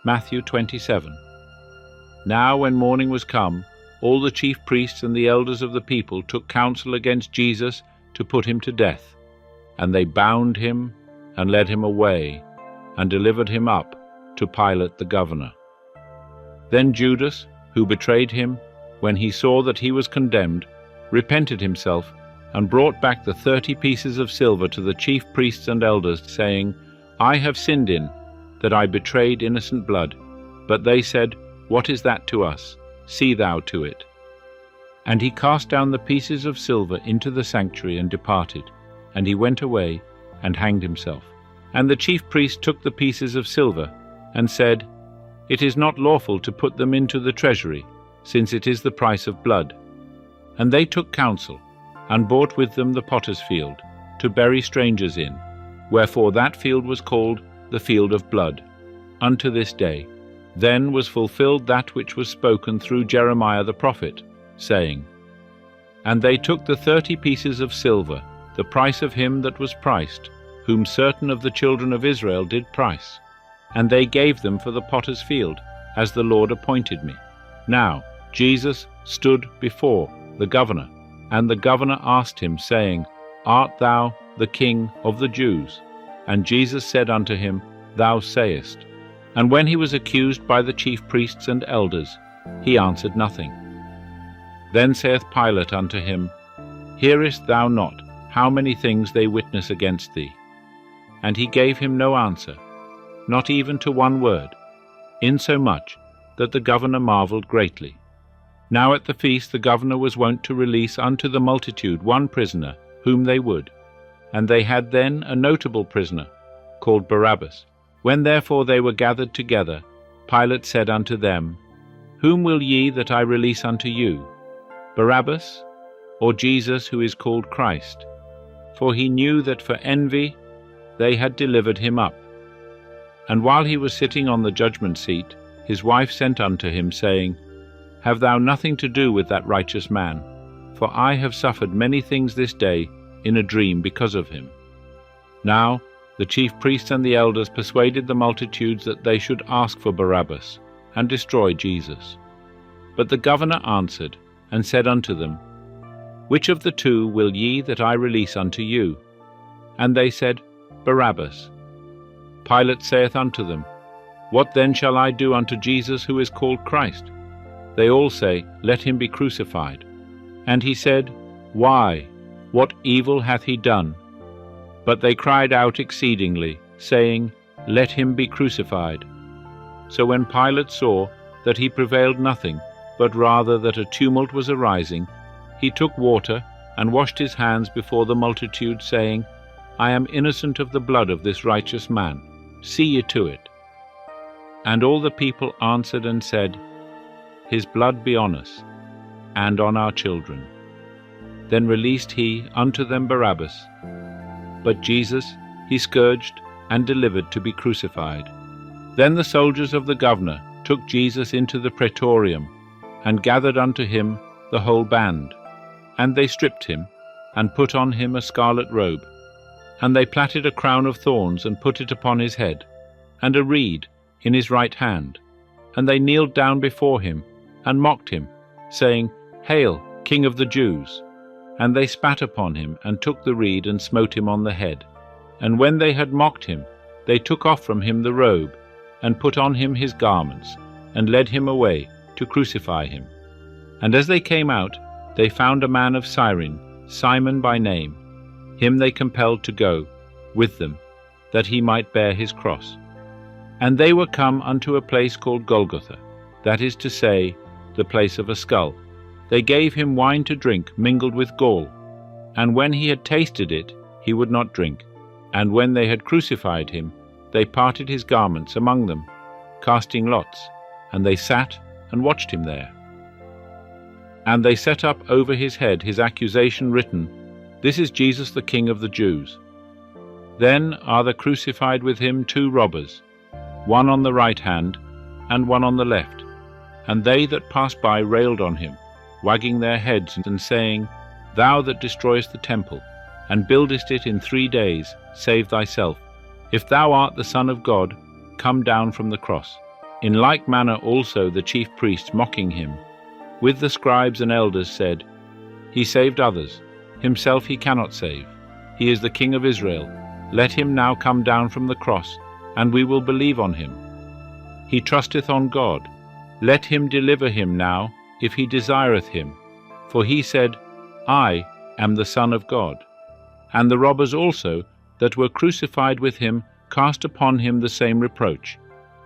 Matthew 27. Now when morning was come, all the chief priests and the elders of the people took counsel against Jesus to put him to death. And they bound him and led him away, and delivered him up to Pilate the governor. Then Judas, who betrayed him, when he saw that he was condemned, repented himself, and brought back the 30 pieces of silver to the chief priests and elders, saying, I have sinned in that I betrayed innocent blood. But they said, What is that to us? See thou to it. And he cast down the pieces of silver into the sanctuary and departed. And he went away and hanged himself. And the chief priest took the pieces of silver, and said, It is not lawful to put them into the treasury, since it is the price of blood. And they took counsel, and bought with them the potter's field, to bury strangers in. Wherefore that field was called the field of blood, unto this day. Then was fulfilled that which was spoken through Jeremiah the prophet, saying, And they took the 30 pieces of silver, the price of him that was priced, whom certain of the children of Israel did price. And they gave them for the potter's field, as the Lord appointed me. Now Jesus stood before the governor, and the governor asked him, saying, Art thou the King of the Jews? And Jesus said unto him, Thou sayest. And when he was accused by the chief priests and elders, he answered nothing. Then saith Pilate unto him, Hearest thou not how many things they witness against thee? And he gave him no answer, not even to one word, insomuch that the governor marveled greatly. Now at the feast the governor was wont to release unto the multitude one prisoner, whom they would. And they had then a notable prisoner, called Barabbas. When therefore they were gathered together, Pilate said unto them, Whom will ye that I release unto you, Barabbas, or Jesus, who is called Christ? For he knew that for envy they had delivered him up. And while he was sitting on the judgment seat, his wife sent unto him, saying, Have thou nothing to do with that righteous man? For I have suffered many things this day in a dream because of him. Now the chief priests and the elders persuaded the multitudes that they should ask for Barabbas, and destroy Jesus. But the governor answered, and said unto them, Which of the two will ye that I release unto you? And they said, Barabbas. Pilate saith unto them, What then shall I do unto Jesus, who is called Christ? They all say, Let him be crucified. And he said, Why? What evil hath he done? But they cried out exceedingly, saying, Let him be crucified. So when Pilate saw that he prevailed nothing, but rather that a tumult was arising, he took water, and washed his hands before the multitude, saying, I am innocent of the blood of this righteous man. See ye to it. And all the people answered and said, His blood be on us, and on our children. Then released he unto them Barabbas. But Jesus he scourged and delivered to be crucified. Then the soldiers of the governor took Jesus into the praetorium, and gathered unto him the whole band. And they stripped him, and put on him a scarlet robe. And they plaited a crown of thorns, and put it upon his head, and a reed in his right hand. And they kneeled down before him, and mocked him, saying, Hail, King of the Jews! And they spat upon him, and took the reed, and smote him on the head. And when they had mocked him, they took off from him the robe, and put on him his garments, and led him away to crucify him. And as they came out, they found a man of Cyrene, Simon by name. Him they compelled to go with them, that he might bear his cross. And they were come unto a place called Golgotha, that is to say, the place of a skull. They gave him wine to drink mingled with gall. And when he had tasted it, he would not drink. And when they had crucified him, they parted his garments among them, casting lots. And they sat and watched him there. And they set up over his head his accusation written, This is Jesus the King of the Jews. Then are there crucified with him 2 robbers, one on the right hand, and one on the left. And they that passed by railed on him, wagging their heads, and saying, Thou that destroyest the temple, and buildest it in 3 days, save thyself. If thou art the Son of God, come down from the cross. In like manner also the chief priests, mocking him, with the scribes and elders, said, He saved others, himself he cannot save. He is the King of Israel. Let him now come down from the cross, and we will believe on him. He trusteth on God. Let him deliver him now, if he desireth him. For he said, I am the Son of God. And the robbers also, that were crucified with him, cast upon him the same reproach.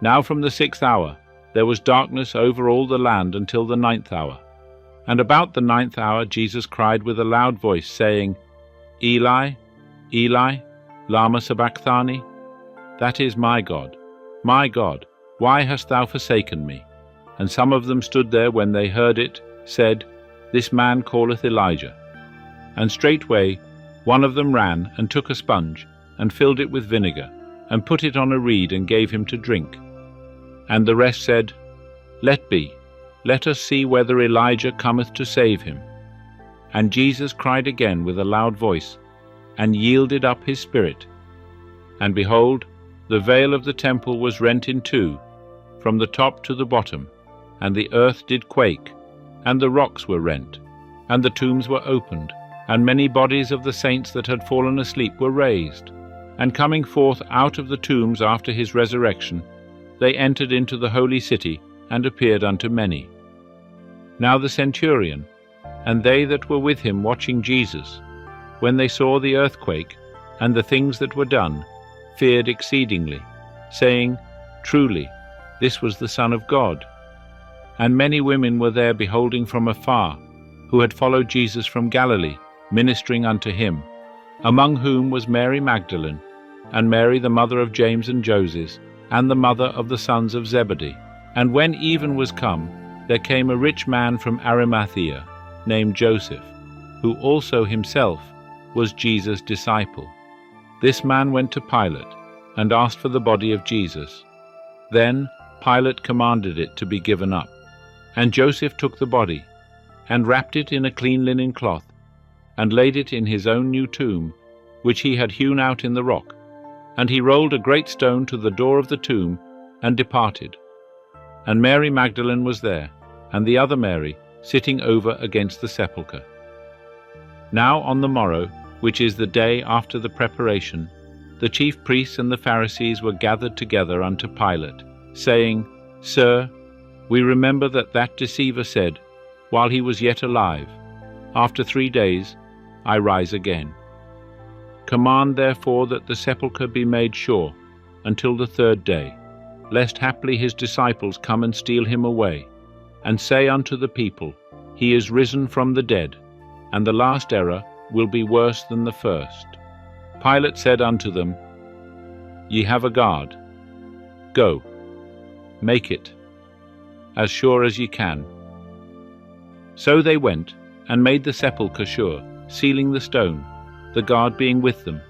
Now from the 6th hour there was darkness over all the land until the 9th hour. And about the 9th hour Jesus cried with a loud voice, saying, Eli, Eli, lama sabachthani? That is, my God, why hast thou forsaken me? And some of them stood there when they heard it, said, This man calleth Elijah. And straightway one of them ran and took a sponge, and filled it with vinegar, and put it on a reed, and gave him to drink. And the rest said, Let be, let us see whether Elijah cometh to save him. And Jesus cried again with a loud voice, and yielded up his spirit. And behold, the veil of the temple was rent in two, from the top to the bottom, and the earth did quake, and the rocks were rent, and the tombs were opened, and many bodies of the saints that had fallen asleep were raised. And coming forth out of the tombs after his resurrection, they entered into the holy city, and appeared unto many. Now the centurion, and they that were with him watching Jesus, when they saw the earthquake, and the things that were done, feared exceedingly, saying, Truly, this was the Son of God. And many women were there beholding from afar, who had followed Jesus from Galilee, ministering unto him, among whom was Mary Magdalene, and Mary the mother of James and Joses, and the mother of the sons of Zebedee. And when even was come, there came a rich man from Arimathea, named Joseph, who also himself was Jesus' disciple. This man went to Pilate, and asked for the body of Jesus. Then Pilate commanded it to be given up. And Joseph took the body, and wrapped it in a clean linen cloth, and laid it in his own new tomb, which he had hewn out in the rock. And he rolled a great stone to the door of the tomb, and departed. And Mary Magdalene was there, and the other Mary, sitting over against the sepulchre. Now on the morrow, which is the day after the preparation, the chief priests and the Pharisees were gathered together unto Pilate, saying, Sir, we remember that deceiver said, while he was yet alive, After 3 days I rise again. Command therefore that the sepulchre be made sure until the 3rd day, lest haply his disciples come and steal him away, and say unto the people, He is risen from the dead, and the last error will be worse than the first. Pilate said unto them, Ye have a guard. Go, make it, as sure as ye can. So they went, and made the sepulchre sure, sealing the stone, the guard being with them.